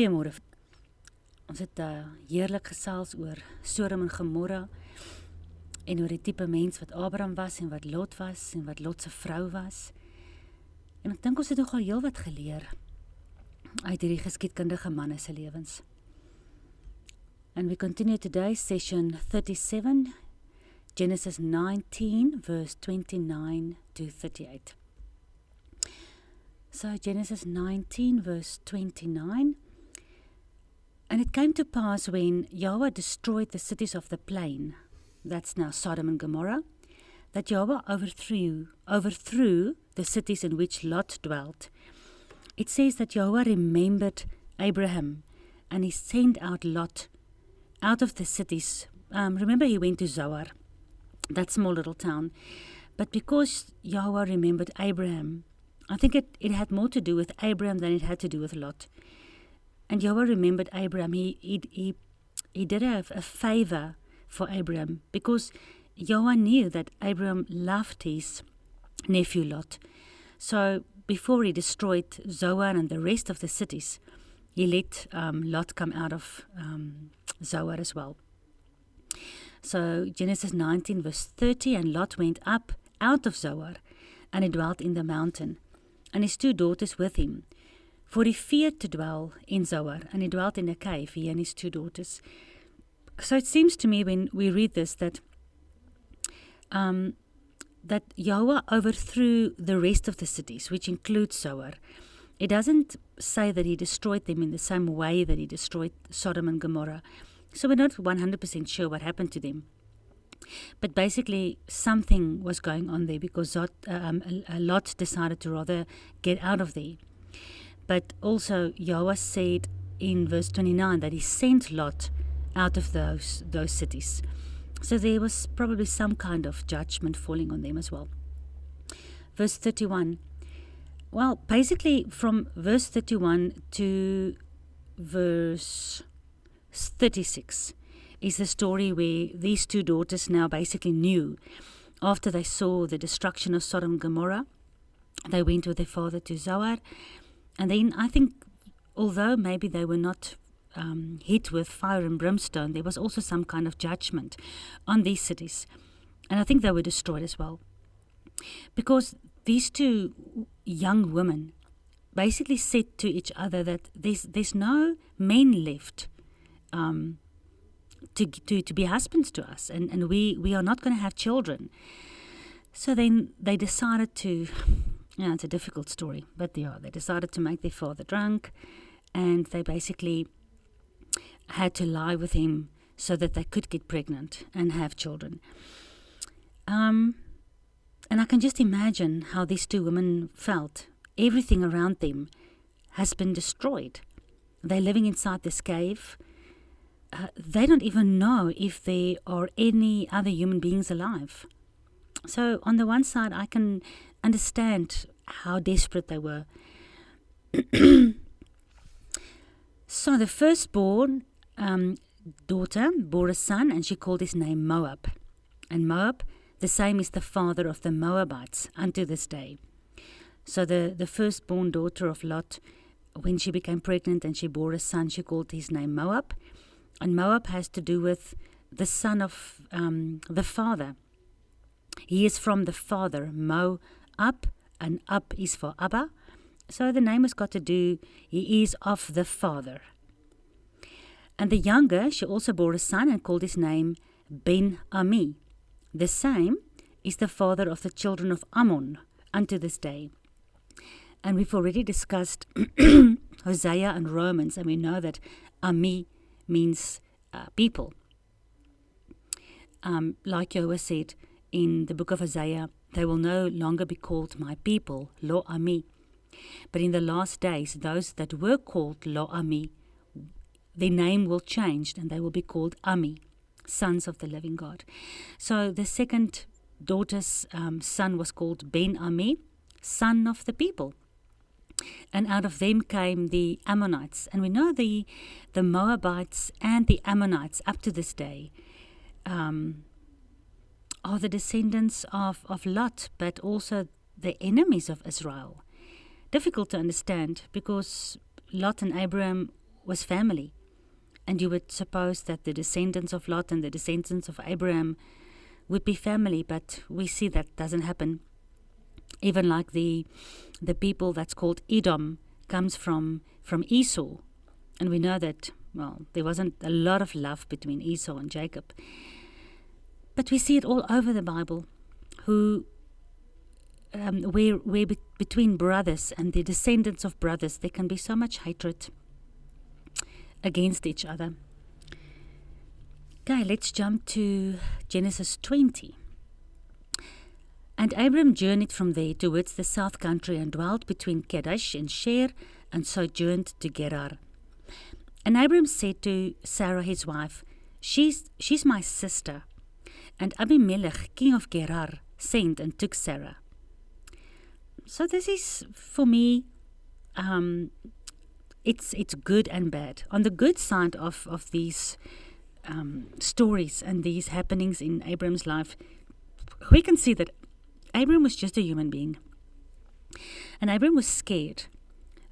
Goeiemôre. Ons het heerlik gesels oor Sodom en Gomorra en oor die tipe mens wat Abraham was en wat Lot was en wat Lot se vrou was. En ek dink ons het nogal heel wat geleer uit hierdie geskiedkundige manne se lewens. And we continue today, session 37, Genesis 19, verse 29 to 38. So Genesis 19, verse 29. And it came to pass when Yahweh destroyed the cities of the plain, that's now Sodom and Gomorrah, that Yahweh overthrew the cities in which Lot dwelt. It says that Yahweh remembered Abraham, and he sent out Lot out of the cities. Remember, he went to Zoar, that small little town. But because Yahweh remembered Abraham, I think it had more to do with Abraham than it had to do with Lot. And Yahweh remembered Abraham. He did a favor for Abraham because Yahweh knew that Abraham loved his nephew Lot. So before he destroyed Zoar and the rest of the cities, he let Lot come out of Zoar as well. So Genesis 19 verse 30, and Lot went up out of Zoar, and he dwelt in the mountain, and his two daughters with him. For he feared to dwell in Zoar, and he dwelt in a cave, he and his two daughters. So it seems to me when we read this that that Yahweh overthrew the rest of the cities, which includes Zoar. It doesn't say that he destroyed them in the same way that he destroyed Sodom and Gomorrah. So we're not 100% sure what happened to them. But basically something was going on there because Lot decided to rather get out of there. But also Yahweh said in verse 29 that he sent Lot out of those cities. So there was probably some kind of judgment falling on them as well. Verse 31. Well, basically from verse 31 to verse 36 is the story where these two daughters now basically knew after they saw the destruction of Sodom and Gomorrah. They went with their father to Zoar. And then I think, although maybe they were not hit with fire and brimstone, there was also some kind of judgment on these cities. And I think they were destroyed as well. Because these two young women basically said to each other that there's no men left to be husbands to us. And we are not going to have children. So then they decided to... Yeah, it's a difficult story, but they decided to make their father drunk, and they basically had to lie with him so that they could get pregnant and have children. And I can just imagine how these two women felt. Everything around them has been destroyed. They're living inside this cave. They don't even know if there are any other human beings alive. So on the one side, I can understand how desperate they were. So the firstborn daughter bore a son, and she called his name Moab. And Moab, the same is the father of the Moabites unto this day. So the firstborn daughter of Lot, when she became pregnant and she bore a son, she called his name Moab. And Moab has to do with the son of the father. He is from the father, Mo-Ab, and Ab is for Abba. So the name has got to do, he is of the father. And the younger, she also bore a son and called his name Ben-Ami. The same is the father of the children of Ammon unto this day. And we've already discussed Hosea and Romans, and we know that Ami means people. Like Yahweh said, in the book of Isaiah, they will no longer be called my people, Lo Ami. But in the last days, those that were called Lo Ami, their name will change and they will be called Ami, sons of the living God. So the second daughter's son was called Ben-Ami, son of the people. And out of them came the Ammonites. And we know the Moabites and the Ammonites up to this day are the descendants of Lot, but also the enemies of Israel. Difficult to understand because Lot and Abraham was family. And you would suppose that the descendants of Lot and the descendants of Abraham would be family, but we see that doesn't happen. Even like the people that's called Edom comes from Esau. And we know that, well, there wasn't a lot of love between Esau and Jacob. But we see it all over the Bible, where between brothers and the descendants of brothers, there can be so much hatred against each other. Okay, let's jump to Genesis 20. And Abram journeyed from there towards the south country and dwelt between Kadesh and Sher and sojourned to Gerar. And Abram said to Sarah his wife, She's my sister. And Abimelech, king of Gerar, sent and took Sarah. So this is, for me, it's good and bad. On the good side of these stories and these happenings in Abram's life, we can see that Abram was just a human being. And Abram was scared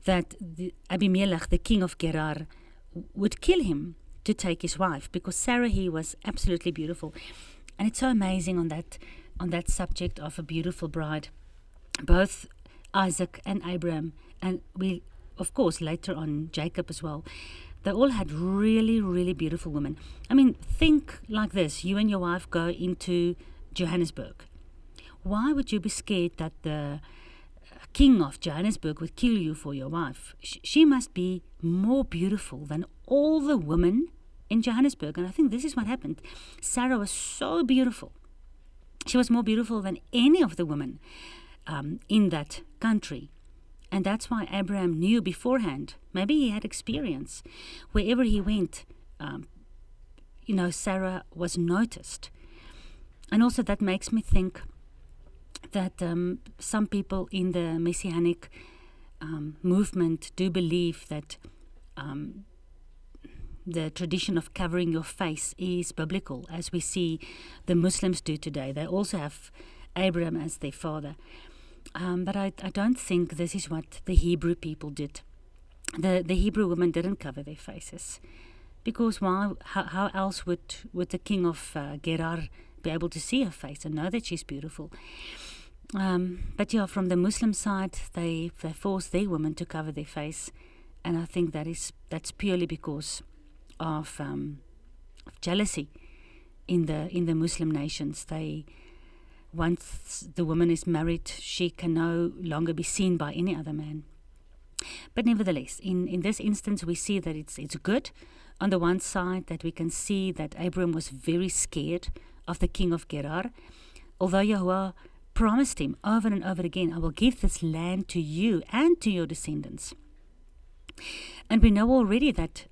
that Abimelech, the king of Gerar, would kill him to take his wife, because Sarah, he was absolutely beautiful. And it's so amazing on that subject of a beautiful bride. Both Isaac and Abraham, and we, of course, later on Jacob as well, they all had really, really beautiful women. I mean, think like this. You and your wife go into Johannesburg. Why would you be scared that the king of Johannesburg would kill you for your wife? She must be more beautiful than all the women in Johannesburg. And I think this is what happened. Sarah was so beautiful. She was more beautiful than any of the women in that country. And that's why Abraham knew beforehand. Maybe he had experience. Wherever he went, Sarah was noticed. And also that makes me think that some people in the Messianic movement do believe that the tradition of covering your face is biblical, as we see the Muslims do today. They also have Abraham as their father. But I don't think this is what the Hebrew people did. The Hebrew women didn't cover their faces. Because why? How else would the king of Gerar be able to see her face and know that she's beautiful? But yeah, from the Muslim side, they force their women to cover their face. And I think that's purely because of jealousy in the Muslim nations. Once the woman is married, she can no longer be seen by any other man. But nevertheless, in this instance, we see that it's good. On the one side, that we can see that Abram was very scared of the king of Gerar, although Yahweh promised him over and over again, I will give this land to you and to your descendants. And we know already that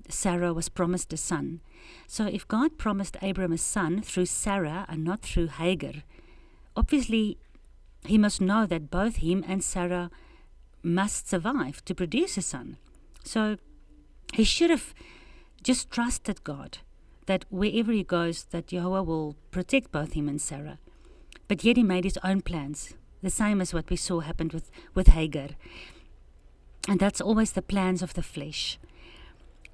Sarah was promised a son. So if God promised Abram a son through Sarah and not through Hagar, obviously he must know that both him and Sarah must survive to produce a son. So he should have just trusted God, that wherever he goes, that Yahweh will protect both him and Sarah. But yet he made his own plans, the same as what we saw happened with Hagar. And that's always the plans of the flesh.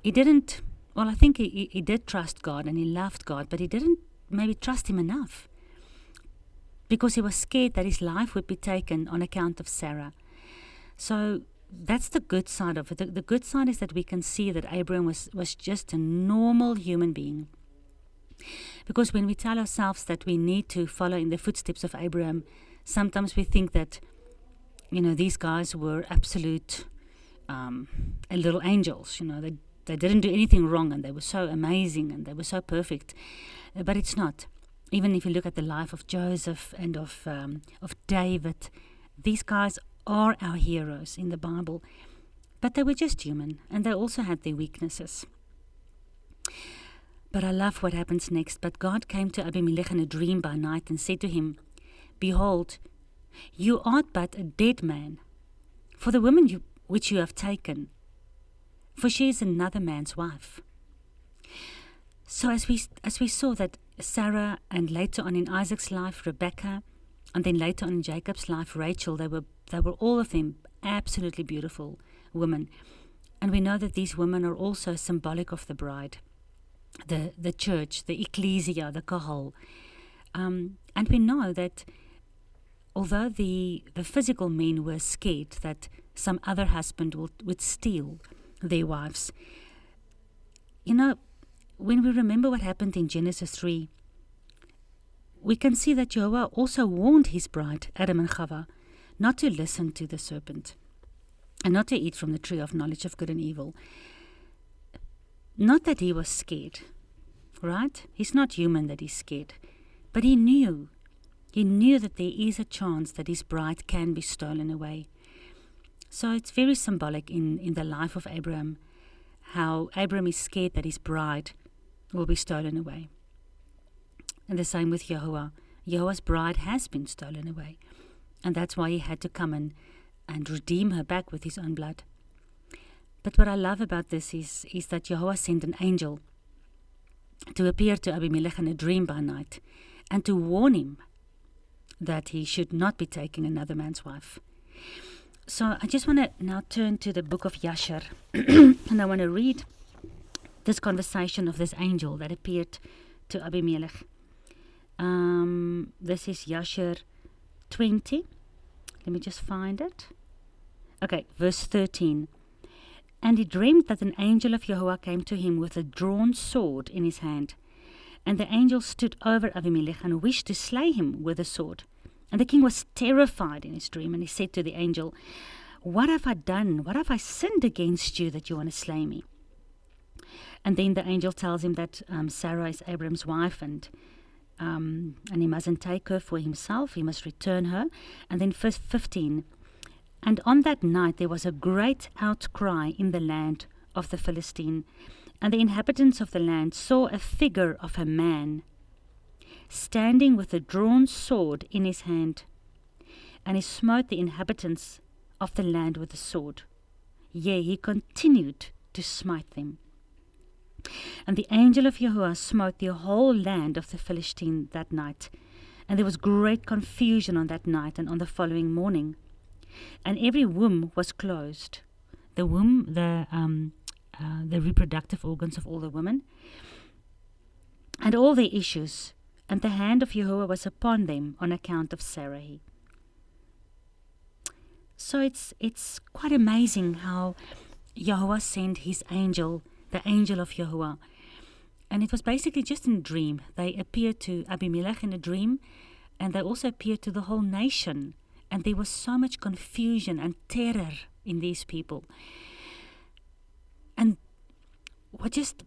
He didn't, well, I think he did trust God and he loved God, but he didn't maybe trust him enough, because he was scared that his life would be taken on account of Sarah. So that's the good side of it. The good side is that we can see that Abraham was just a normal human being. Because when we tell ourselves that we need to follow in the footsteps of Abraham, sometimes we think that, these guys were absolute little angels. They didn't do anything wrong, and they were so amazing and they were so perfect. But it's not. Even if you look at the life of Joseph and of David, these guys are our heroes in the Bible. But they were just human, and they also had their weaknesses. But I love what happens next. But God came to Abimelech in a dream by night and said to him, Behold, you art but a dead man, for the woman which you have taken, for she is another man's wife. So as we saw that Sarah, and later on in Isaac's life, Rebecca, and then later on in Jacob's life, Rachel, they were all of them absolutely beautiful women. And we know that these women are also symbolic of the bride, the church, the ecclesia, the kahal. And we know that although the physical men were scared that some other husband would steal their wives, when we remember what happened in Genesis 3, we can see that Jehovah also warned his bride, Adam and Chava, not to listen to the serpent and not to eat from the tree of knowledge of good and evil. Not that he was scared, right? He's not human that he's scared. But he knew that there is a chance that his bride can be stolen away. So it's very symbolic in the life of Abraham, how Abraham is scared that his bride will be stolen away. And the same with Yahuwah. Yahuwah's bride has been stolen away. And that's why he had to come and redeem her back with his own blood. But what I love about this is that Yahuwah sent an angel to appear to Abimelech in a dream by night and to warn him that he should not be taking another man's wife. So I just want to now turn to the book of Yashar and I want to read this conversation of this angel that appeared to Abimelech. This is Yashar 20. Let me just find it. Okay, verse 13. And he dreamed that an angel of Yahuwah came to him with a drawn sword in his hand. And the angel stood over Abimelech and wished to slay him with a sword. And the king was terrified in his dream, and he said to the angel, "What have I done? What have I sinned against you that you want to slay me?" And then the angel tells him that Sarah is Abraham's wife, and he mustn't take her for himself. He must return her. And then verse 15. And on that night there was a great outcry in the land of the Philistine, and the inhabitants of the land saw a figure of a man standing with a drawn sword in his hand, and he smote the inhabitants of the land with the sword. Yea, he continued to smite them. And the angel of Yahuwah smote the whole land of the Philistine that night, and there was great confusion on that night and on the following morning. And every womb was closed. The womb, the reproductive organs of all the women, and all their issues, and the hand of Yahuwah was upon them on account of Sarai. So it's quite amazing how Yahuwah sent his angel, the angel of Yahuwah. And it was basically just in a dream. They appeared to Abimelech in a dream, and they also appeared to the whole nation. And there was so much confusion and terror in these people. And what just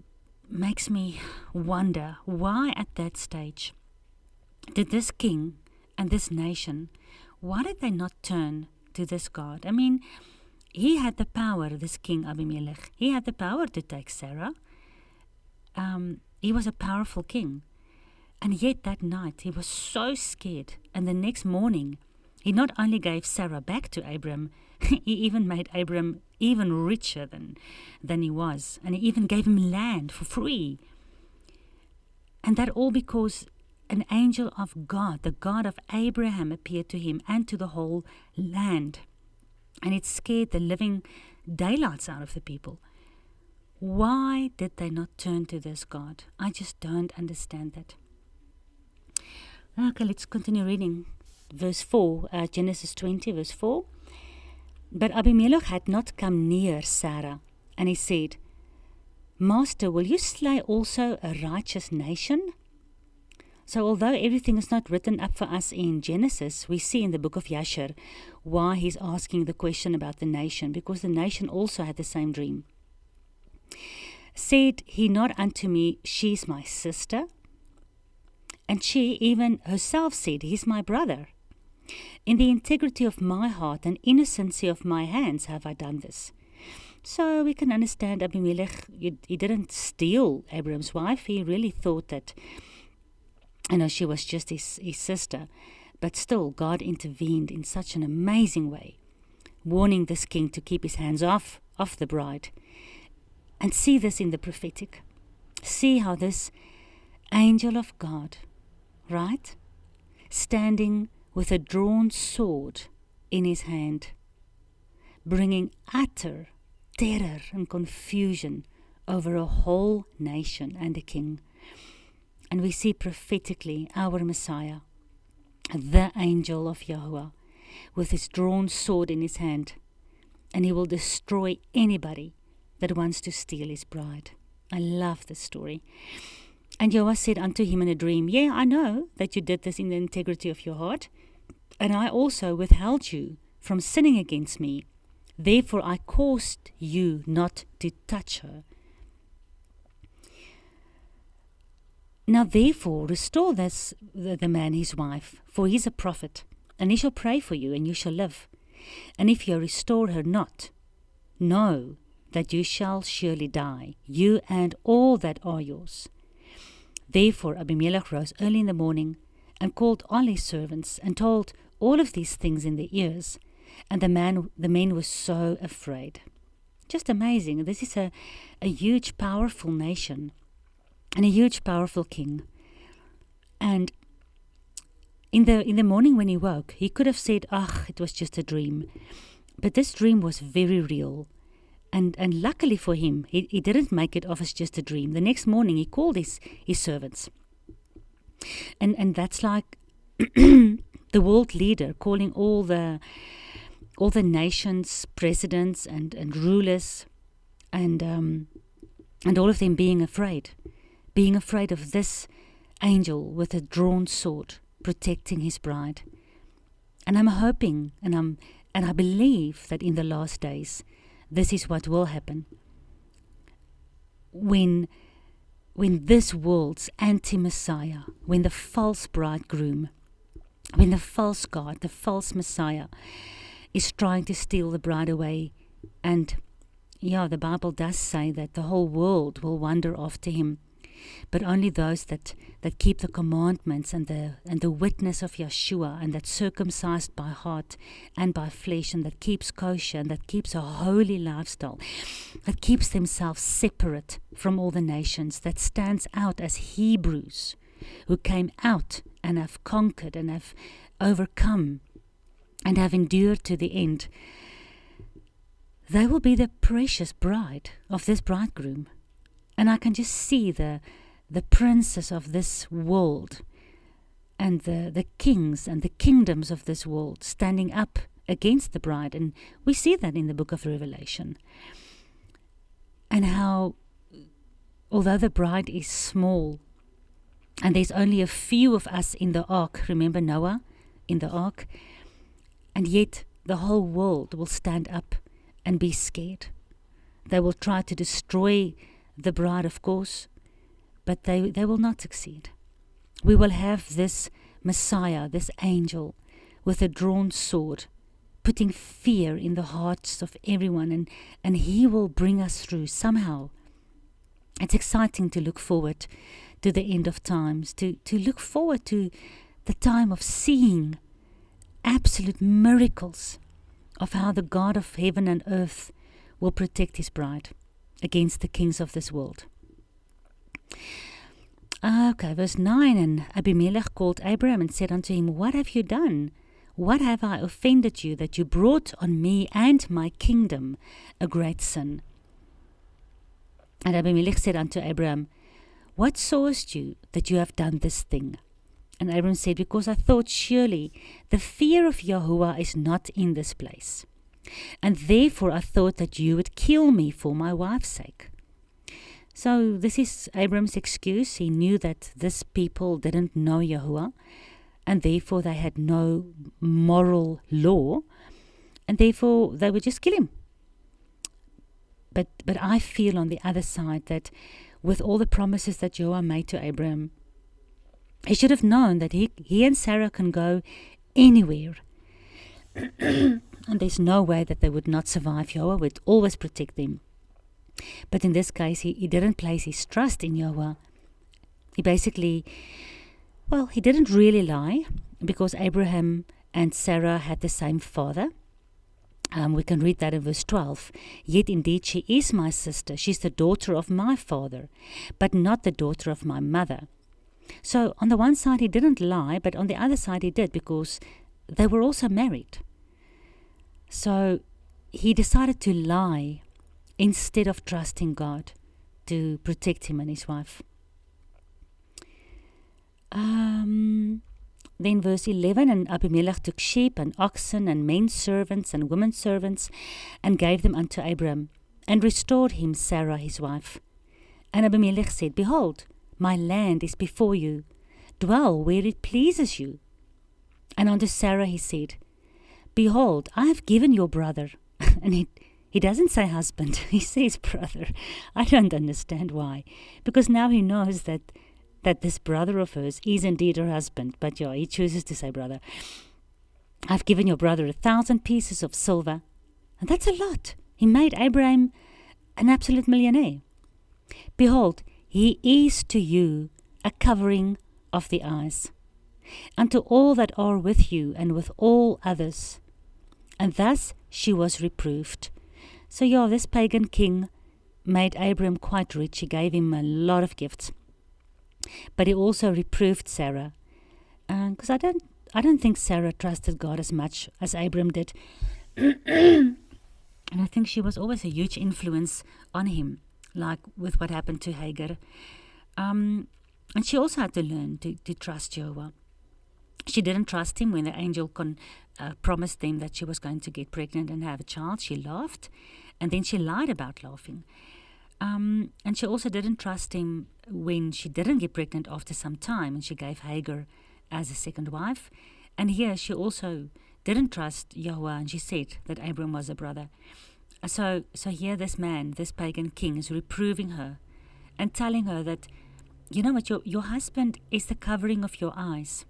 makes me wonder, why at that stage did this king and this nation, why did they not turn to this God? I mean, he had the power, this king Abimelech. He had the power to take Sarah. He was a powerful king. And yet that night he was so scared. And the next morning, he not only gave Sarah back to Abram, he even made Abram even richer than he was. And he even gave him land for free. And that all because an angel of God, the God of Abraham, appeared to him and to the whole land. And it scared the living daylights out of the people. Why did they not turn to this God? I just don't understand that. Okay, let's continue reading. Verse 4, Genesis 20, verse 4. But Abimelech had not come near Sarah, and he said, Master, will you slay also a righteous nation? So although everything is not written up for us in Genesis, we see in the book of Yashar why he's asking the question about the nation, because the nation also had the same dream. Said he not unto me, she is my sister? And she even herself said, he is my brother. In the integrity of my heart and innocency of my hands have I done this. So we can understand Abimelech, he didn't steal Abraham's wife. He really thought that, she was just his sister. But still, God intervened in such an amazing way, warning this king to keep his hands off the bride. And see this in the prophetic. See how this angel of God, right, standing with a drawn sword in his hand, bringing utter terror and confusion over a whole nation and a king. And we see prophetically our Messiah, the angel of Yahweh, with his drawn sword in his hand, and he will destroy anybody that wants to steal his bride. I love this story. And Yahweh said unto him in a dream, Yeah, I know that you did this in the integrity of your heart, and I also withheld you from sinning against me. Therefore I caused you not to touch her. Now therefore restore the man his wife, for he is a prophet, and he shall pray for you, and you shall live. And if you restore her not, know that you shall surely die, you and all that are yours. Therefore Abimelech rose early in the morning, and called all his servants, and told all of these things in their ears. And the men were so afraid. Just amazing. This is a huge, powerful nation, and a huge, powerful king. And in the morning when he woke, he could have said, it was just a dream. But this dream was very real. And luckily for him, he didn't make it off as just a dream. The next morning, he called his servants. And that's like the world leader calling all the nations, presidents and rulers, and all of them being afraid of this angel with a drawn sword protecting his bride. And I'm hoping and I believe that in the last days, this is what will happen. When this world's anti-Messiah, when the false bridegroom, when the false God, the false Messiah, is trying to steal the bride away, and the Bible does say that the whole world will wander after him, but only those that keep the commandments and the witness of Yeshua, and that circumcised by heart and by flesh, and that keeps kosher, and that keeps a holy lifestyle, that keeps themselves separate from all the nations, that stands out as Hebrews who came out and have conquered and have overcome and have endured to the end. They will be the precious bride of this bridegroom. And I can just see the princes of this world and the kings and the kingdoms of this world standing up against the bride. And we see that in the book of Revelation. And how, although the bride is small, and there's only a few of us in the ark, remember Noah in the ark, and yet the whole world will stand up and be scared. They will try to destroy the bride, of course, but they will not succeed. We will have this Messiah, this angel, with a drawn sword, putting fear in the hearts of everyone, and he will bring us through somehow. It's exciting to look forward to the end of times, to look forward to the time of seeing absolute miracles of how the God of heaven and earth will protect his bride against the kings of this world. Okay, verse 9, and Abimelech called Abraham and said unto him, What have you done? What have I offended you, that you brought on me and my kingdom a great sin? And Abimelech said unto Abraham, What sawest you that you have done this thing? And Abraham said, Because I thought, surely the fear of Yahuwah is not in this place. And therefore I thought that you would kill me for my wife's sake. So this is Abraham's excuse. He knew that this people didn't know Yahuwah, and therefore they had no moral law, and therefore they would just kill him. But I feel on the other side that with all the promises that Yahuwah made to Abraham, he should have known that he and Sarah can go anywhere. And there's no way that they would not survive. Yahuwah would always protect them. But in this case, he didn't place his trust in Yahuwah. He basically, he didn't really lie, because Abraham and Sarah had the same father. We can read that in verse 12. Yet indeed she is my sister. She's the daughter of my father, but not the daughter of my mother. So on the one side he didn't lie, but on the other side he did, because they were also married. So he decided to lie instead of trusting God to protect him and his wife. Then verse 11, and Abimelech took sheep and oxen and men servants and women servants and gave them unto Abram, and restored him Sarah his wife. And Abimelech said, Behold, my land is before you. Dwell where it pleases you. And unto Sarah he said, Behold, I have given your brother. And he doesn't say husband, he says brother. I don't understand why. Because now he knows that this brother of hers is indeed her husband. But yeah, he chooses to say brother. I've given your brother 1,000 pieces of silver. And that's a lot. He made Abraham an absolute millionaire. Behold, he is to you a covering of the eyes, unto all that are with you and with all others. And thus she was reproved. So yeah, this pagan king made Abram quite rich. He gave him a lot of gifts. But he also reproved Sarah. Because I don't think Sarah trusted God as much as Abram did. And I think she was always a huge influence on him, like with what happened to Hagar. And she also had to learn to trust Jehovah. She didn't trust him when the angel promised them that she was going to get pregnant and have a child. She laughed, and then she lied about laughing. And she also didn't trust him when she didn't get pregnant after some time, and she gave Hagar as a second wife. And here she also didn't trust Yahweh, and she said that Abram was a brother. So here this man, this pagan king, is reproving her and telling her that, you know what, your husband is the covering of your eyes.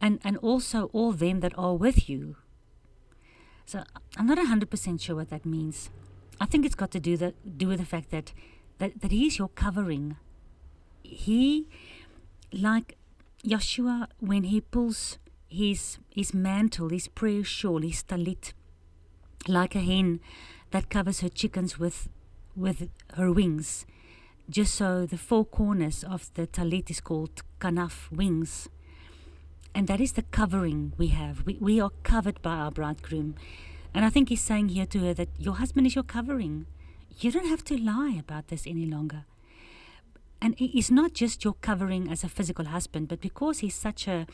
And also all them that are with you. So I'm not 100% sure what that means. I think it's got to do with the fact that he is your covering. He, like Joshua, when he pulls his mantle, his prayer shawl, his talit, like a hen that covers her chickens with her wings, just so the four corners of the talit is called kanaf, wings. And that is the covering we have. We are covered by our bridegroom. And I think he's saying here to her that your husband is your covering. You don't have to lie about this any longer. And he's not just your covering as a physical husband, but because he's such a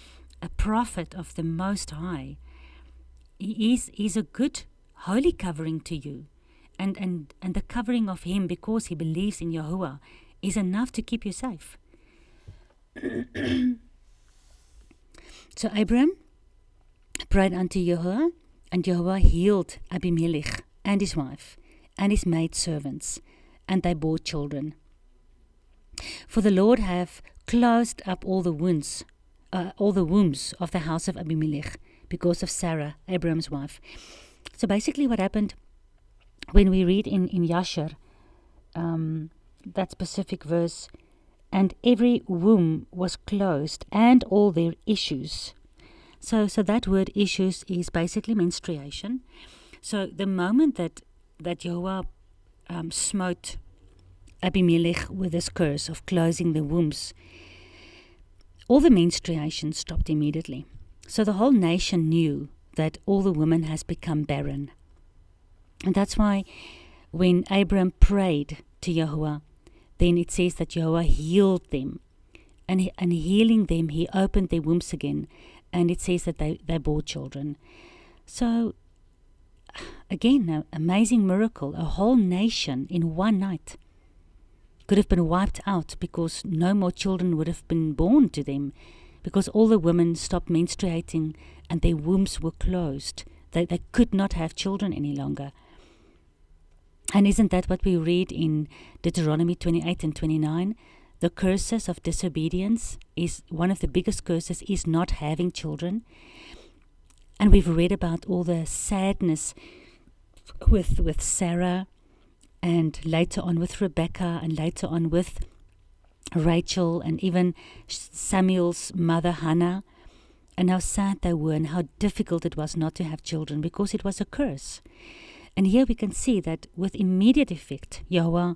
prophet of the Most High, he's a good, holy covering to you. And the covering of him, because he believes in Yahuwah, is enough to keep you safe. So Abram prayed unto Yahuwah, and Yahuwah healed Abimelech and his wife and his maidservants, and they bore children. For the Lord have closed up all the wombs of the house of Abimelech, because of Sarah, Abram's wife. So basically what happened when we read in Yashar, that specific verse, and every womb was closed, and all their issues. So that word issues is basically menstruation. So the moment that Yahweh smote Abimelech with this curse of closing the wombs, all the menstruation stopped immediately. So the whole nation knew that all the women has become barren. And that's why when Abram prayed to Yahuwah, then it says that Yahuwah healed them. And healing them, he opened their wombs again. And it says that they bore children. So, again, an amazing miracle. A whole nation in one night could have been wiped out because no more children would have been born to them, because all the women stopped menstruating and their wombs were closed. They could not have children any longer. And isn't that what we read in Deuteronomy 28 and 29? The curses of disobedience is one of the biggest curses is not having children. And we've read about all the sadness with Sarah, and later on with Rebecca, and later on with Rachel, and even Samuel's mother Hannah, and how sad they were and how difficult it was not to have children because it was a curse. And here we can see that with immediate effect, Yahweh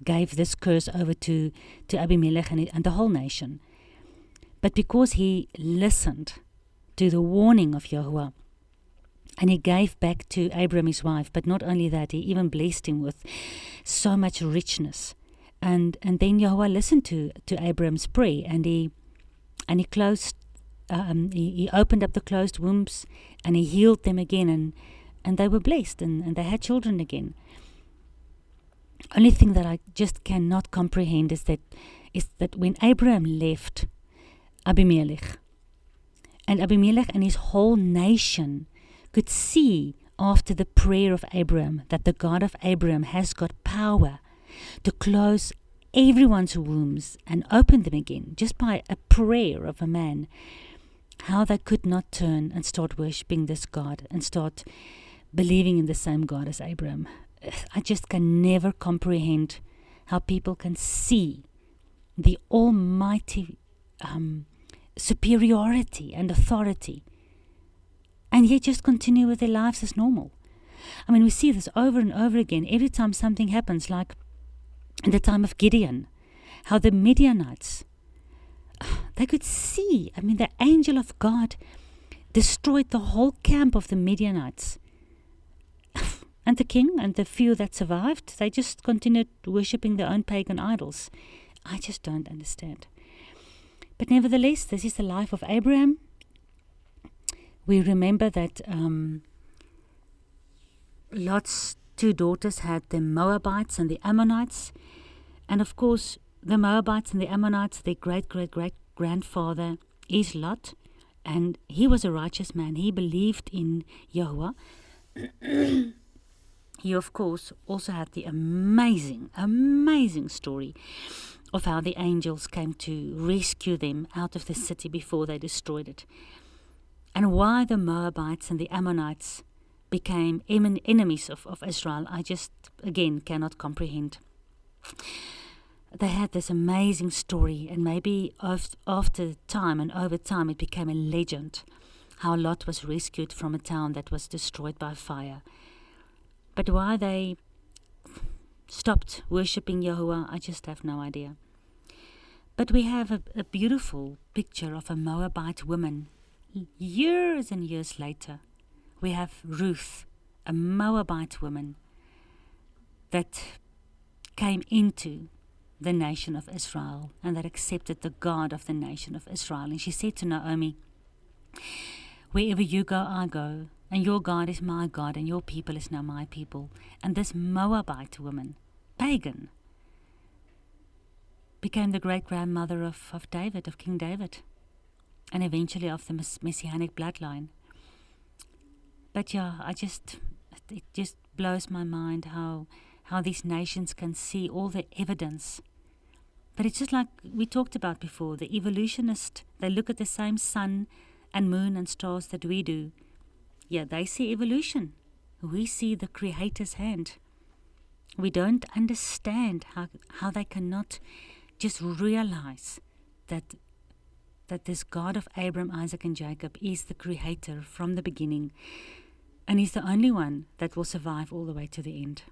gave this curse over to Abimelech and the whole nation. But because he listened to the warning of Yahweh, And he gave back to Abram his wife, but not only that, he even blessed him with so much richness. And then Yahweh listened to Abram's prayer, and he closed, he opened up the closed wombs, and he healed them again, and they were blessed, and they had children again. Only thing that I just cannot comprehend is that when Abraham left Abimelech, and Abimelech and his whole nation could see after the prayer of Abraham that the God of Abraham has got power to close everyone's wombs and open them again just by a prayer of a man, how they could not turn and start worshipping this God and start believing in the same God as Abraham. I just can never comprehend how people can see the almighty superiority and authority and yet just continue with their lives as normal. I mean, we see this over and over again every time something happens, like in the time of Gideon, how the Midianites, they could see, I mean, the angel of God destroyed the whole camp of the Midianites. And the king and the few that survived, they just continued worshipping their own pagan idols. I just don't understand. But nevertheless, this is the life of Abraham. We remember that Lot's two daughters had the Moabites and the Ammonites. And of course, the Moabites and the Ammonites, their great-great-great-grandfather is Lot. And he was a righteous man. He believed in Yahweh. He, of course, also had the amazing, amazing story of how the angels came to rescue them out of the city before they destroyed it. And why the Moabites and the Ammonites became enemies of Israel, I just, again, cannot comprehend. They had this amazing story, and maybe after time and over time it became a legend, how Lot was rescued from a town that was destroyed by fire. But why they stopped worshipping Yahuwah, I just have no idea. But we have a beautiful picture of a Moabite woman. Years and years later, we have Ruth, a Moabite woman that came into the nation of Israel and that accepted the God of the nation of Israel. And she said to Naomi, "Wherever you go, I go, and your God is my God, and your people is now my people." And this Moabite woman, pagan, became the great-grandmother of David, of King David, and eventually of the Messianic bloodline. But yeah, it just blows my mind how these nations can see all the evidence. But it's just like we talked about before, the evolutionist, they look at the same sun and moon and stars that we do. Yeah, they see evolution. We see the Creator's hand. We don't understand how they cannot just realize that this God of Abraham, Isaac, and Jacob is the Creator from the beginning, and He's the only one that will survive all the way to the end.